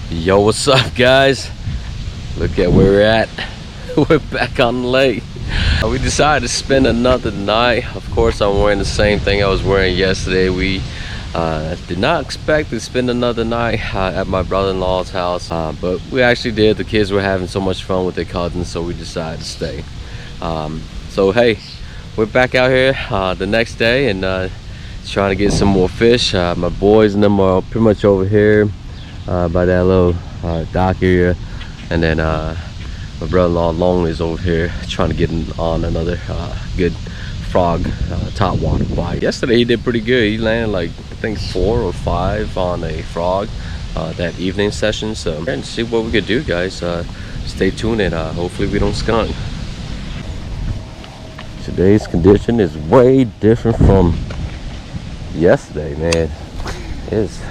Yo, what's up, guys? Look at where we're at. We're back on the lake. We decided to spend another night. Of course, I'm wearing the same thing I was wearing yesterday. We did not expect to spend another night at my brother-in-law's house, but we actually did. The kids were having so much fun with their cousins, so we decided to stay. So hey, we're back out here the next day and trying to get some more fish. My boys and them are pretty much over here by that little dock area, and then my brother-in-law Lonely is over here trying to get on another good frog topwater bite. Yesterday he did pretty good. He landed like I think 4 or 5 on a frog that evening session. So and see what we could do, guys. Stay tuned and hopefully we don't skunk. Today's condition is way different from yesterday, man. It's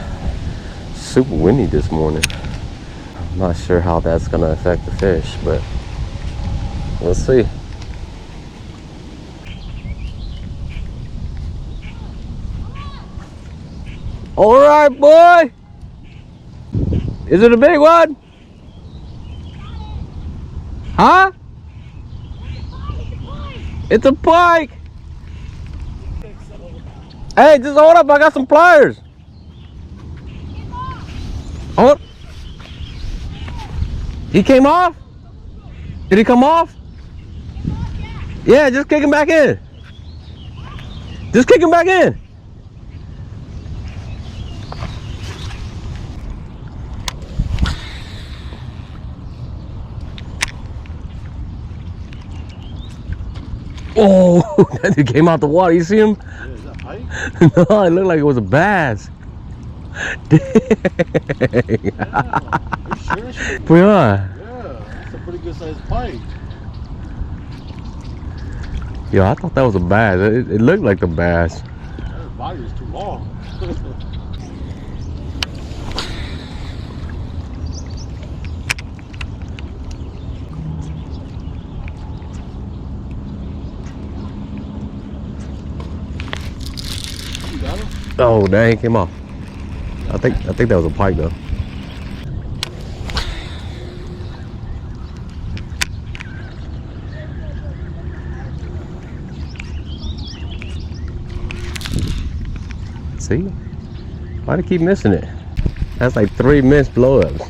super windy this morning. I'm not sure how that's gonna affect the fish, but we'll see. All right, boy. Is it a big one? Huh? It's a pike. Hey, just hold up. I got some pliers. Hold. He came off? Did he come off? Yeah, just kick him back in. Just kick him back in. Oh, that dude came out the water. You see him? Yeah, is that pike? No, it looked like it was a bass. Dang. Yeah. Are you sure? Yeah. Yeah, that's a pretty good sized pike. Yeah, I thought that was a bass. It looked like the bass. His body was too long. You got him? Oh, dang, he came off. I think that was a pike though. See? Why do you keep missing it? That's like 3 missed blowups.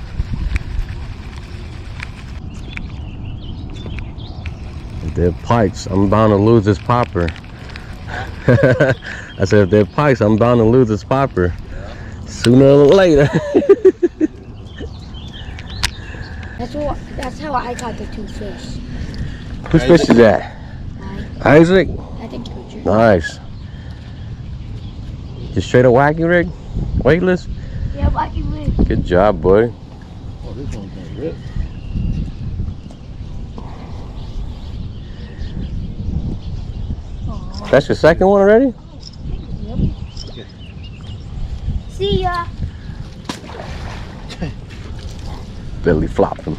If they're pikes, I'm bound to lose this popper. I said if they're pikes, I'm bound to lose this popper. Sooner or later. That's how I got the 2 fish. Whose fish is that? Isaac? I think Richard. Nice. Just straight up wacky rig? Weightless? Yeah, wacky rig. Good job, boy. Oh, this one's gonna rip. That's your second one already? Yep. See ya. Belly flopped him.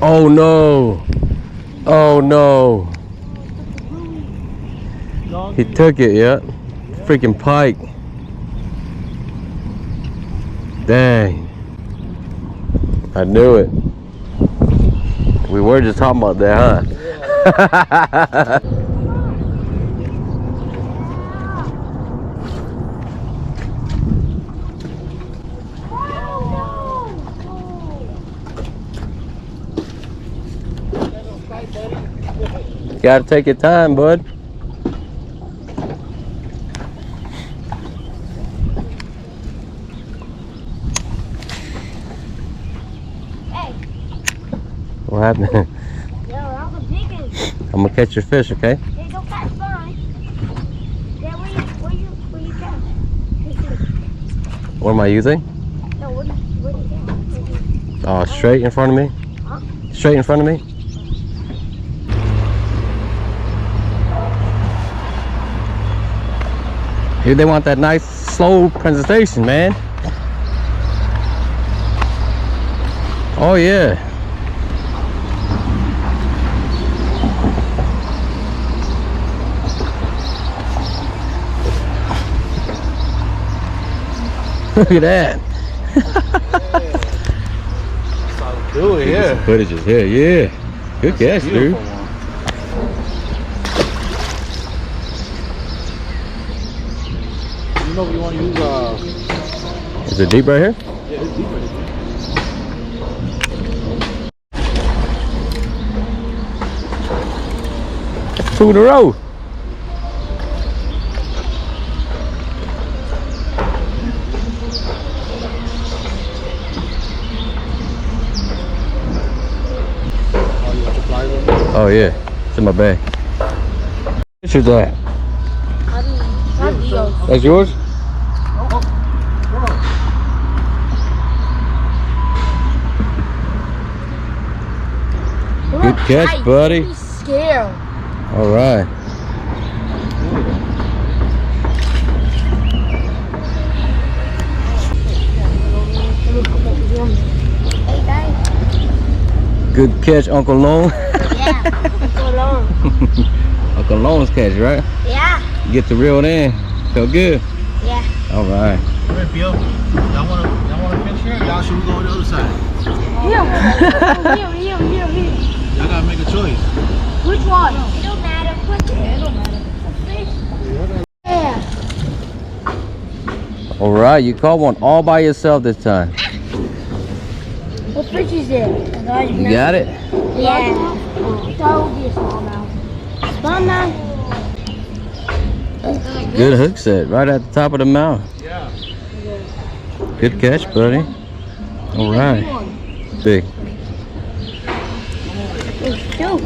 Oh no! Oh no! He took it, yeah. Freaking pike. Dang. I knew it. We were just talking about that, huh? Gotta take your time, bud. Hey. What happened? Yeah, I'm digging. I'm gonna catch your fish, okay? Hey, don't catch mine. Yeah, where you catch? What am I using? No, where you catch? Oh, straight in front of me? Huh? Straight in front of me? Here they want that nice slow presentation, man. Oh yeah. Look at that. That's how to do it, yeah. Footage is here, yeah. Good catch, dude. Beautiful one. You know, if you want to use Is it deep right here? yeah, it's deep right there. That's 2 in a row. Oh, you want to fly them? Oh yeah, it's in my bag. What's that? That's yours? Good catch, buddy. I'm scared. All right. Hey guys. Good catch, Uncle Lone. Yeah. Go long. Uncle Lone's catch, right? Yeah. Get the reel in. Feel good. Yeah. All right. Come here, Pio. Y'all want to fish here? Y'all should we go on the other side? Here. Y'all gotta make a choice. Which one? It don't matter. It don't matter. Yeah. All right, you caught one all by yourself this time. What fish is it? You got it? Yeah. That would be a smallmouth. Smallmouth? Good hook set right at the top of the mouth. Yeah. Good catch, buddy. All right. Big. Hell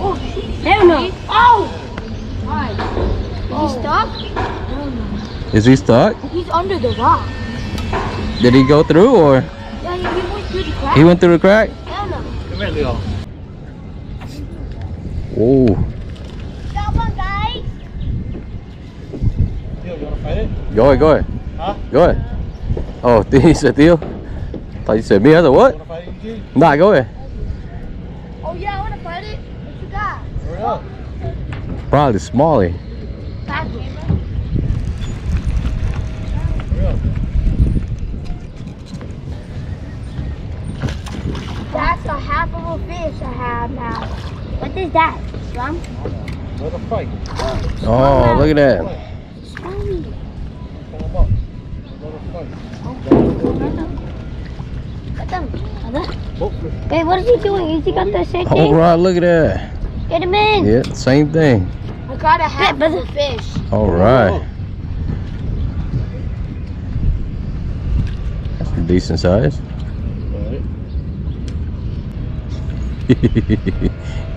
no. Oh! Is he stuck? Is he stuck? He's under the rock. Did he go through or Yeah, he went through the crack. he went through the crack? Hell no. Come here, Leo. Whoa. Come on, guys. Leo, you wanna fight it? Go ahead. Huh? Go ahead. Oh, he said Theo? Thought you said me. I said what? Wanna fight it, Eugene? Nah, go ahead. Oh yeah, I wanna fight it. What you got? Hurry up. Probably Smalley. Hurry up. That's a half of a fish I have now. What is that? Scrum? Let her fight. Oh, look at that. Scrummy. Come up. Let her fight. Oh, Hey, what is he doing? Is he got the same All thing? right, look at that. Get him in. Yeah, same thing. I got a half of a fish. All right. That's a decent size. alright.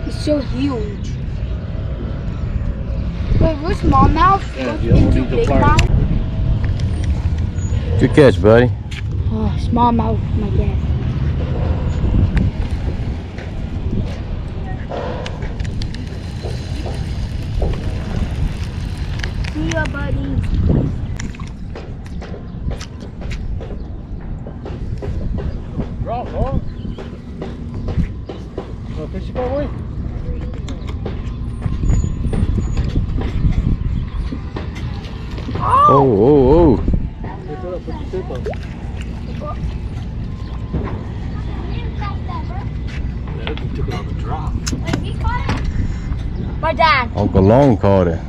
It's so huge. Wait, we're smallmouth Yeah, goes you don't into need the big fire. mouth? Good catch, buddy. Oh, smallmouth, my dad. See ya, buddy. Drop, huh? Wanna fish it that way? Oh, oh, oh. Lift it up, put your tip up. Yeah, you took it on the drop. My dad. Uncle Long caught it.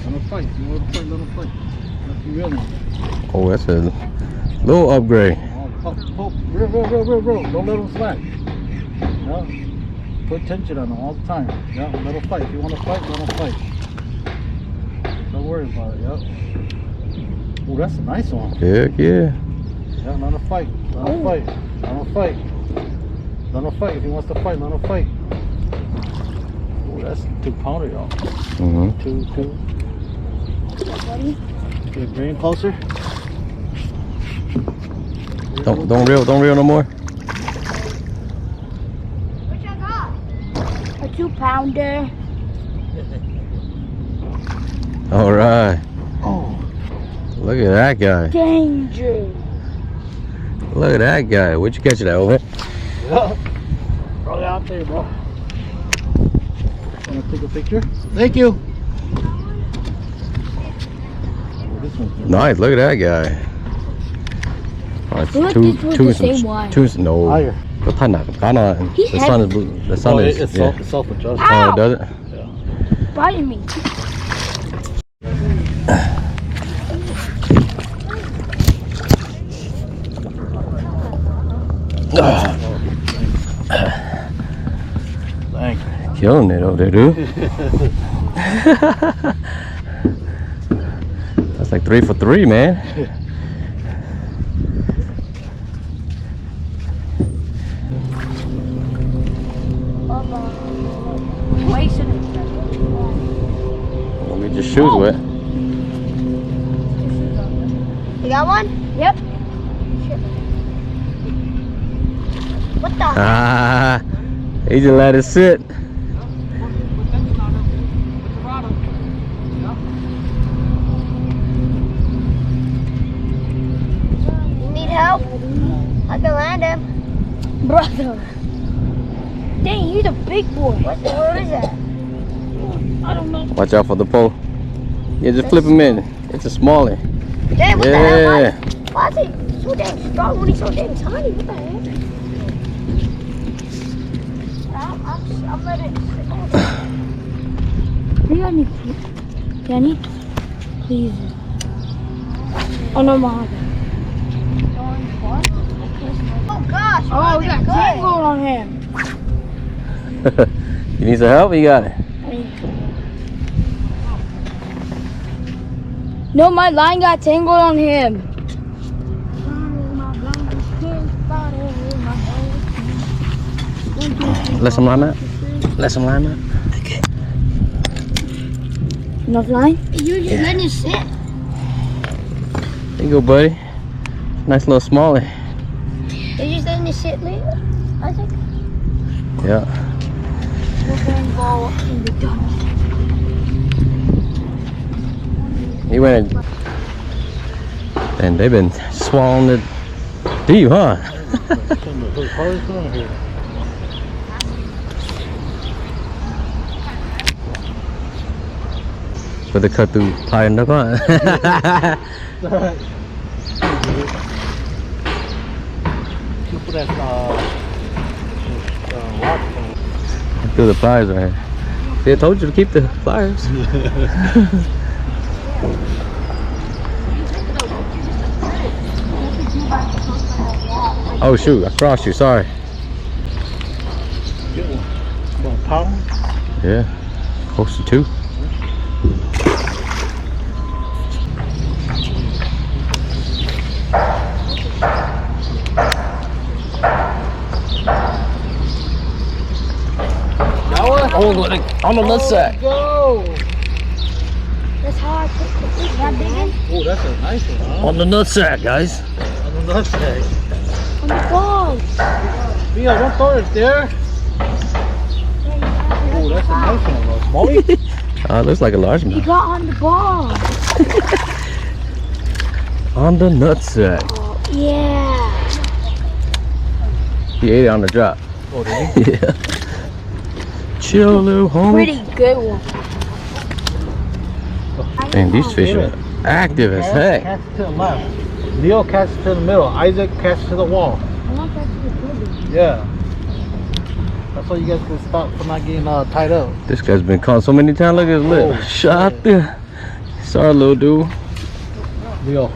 Let him fight. You want to fight, let him fight. Let him reel him. Oh, that's a little upgrade. Oh, pop, pop. Reel. Don't let him slack. Yeah. Put tension on him all the time. Yeah, let him fight. If you want to fight, let him fight. Don't worry about it, yeah. Oh, that's a nice one. Heck yeah. Yeah, let him fight. Let him fight. Let him fight. Let him fight. If he wants to fight, let him fight. Oh, that's 2 pounder, y'all. Mm-hmm. Two. Get green closer. Don't reel no more. What you got? A 2-pounder. All right. Oh. Look at that guy. Danger. Look at that guy. Where'd you catch it at, over? Yeah. Probably out there, bro. Want to take a picture? Thank you. This one's Nice, look at that guy. Oh, it's Look, two, this was two, the some, same one. two, no. higher. The sun He had- is blue. The sun is, it's yeah. self-adjusted. Ow! Oh, does it? Biting me. Thank you. Killing it over there, dude. That's like 3 for 3, man. Let me just shoes wet. You got one? Yep. What the? Ah, he just let it sit. You need help? I can land him. Brother. Dang, he's a big boy. Where is that? I don't know. Watch out for the pole. Yeah, just flip him in. It's a smallie. Dang, what the hell? Yeah. Why is he so damn strong when he's so damn tiny? What the heck? I'm letting it sit. I need please. Oh no, Mom. Oh gosh. Oh, we got tangled on him. You need some help? You got it. No, my line got tangled on him. Let some line out. Let some line out. Okay. Enough line? You're just letting it sit. There you go, buddy. Nice little smallie. You're just letting it sit, Leah? I think Yeah. we're going to go in the dark. He went and they've been swallowing it deep, huh? For the cut through pie and duck on. Through the pliers right here. See, I told you to keep the pliers. Oh shoot, I crossed you, sorry. Yeah, close to 2. Oh, look, on the nutsack. Go! That's how I put the fish. That big one? Oh, that's a nice one, huh? On the nutsack, guys. On the nutsack. On the ball. Mia, don't throw it there. Oh, that's a nice one, though. Smalley? It looks like a He largemouth. got on the ball. On the nutsack. Oh, yeah. He ate it on the drop. Oh, did he? Yeah. Chill, little homie. Pretty good one. Man, these fish are active as heck. Cast it to the left. Leo cast it to the middle. Isaac cast it to the wall. I want that to be good. Yeah. That's why you guys can stop from not getting tied up. This guy's been caught so many times. Look at his lip. Oh, Shot there. Sorry, little dude. Leo.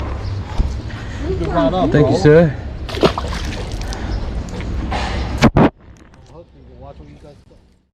Good ride up, Thank bro. you, sir. Watch what you guys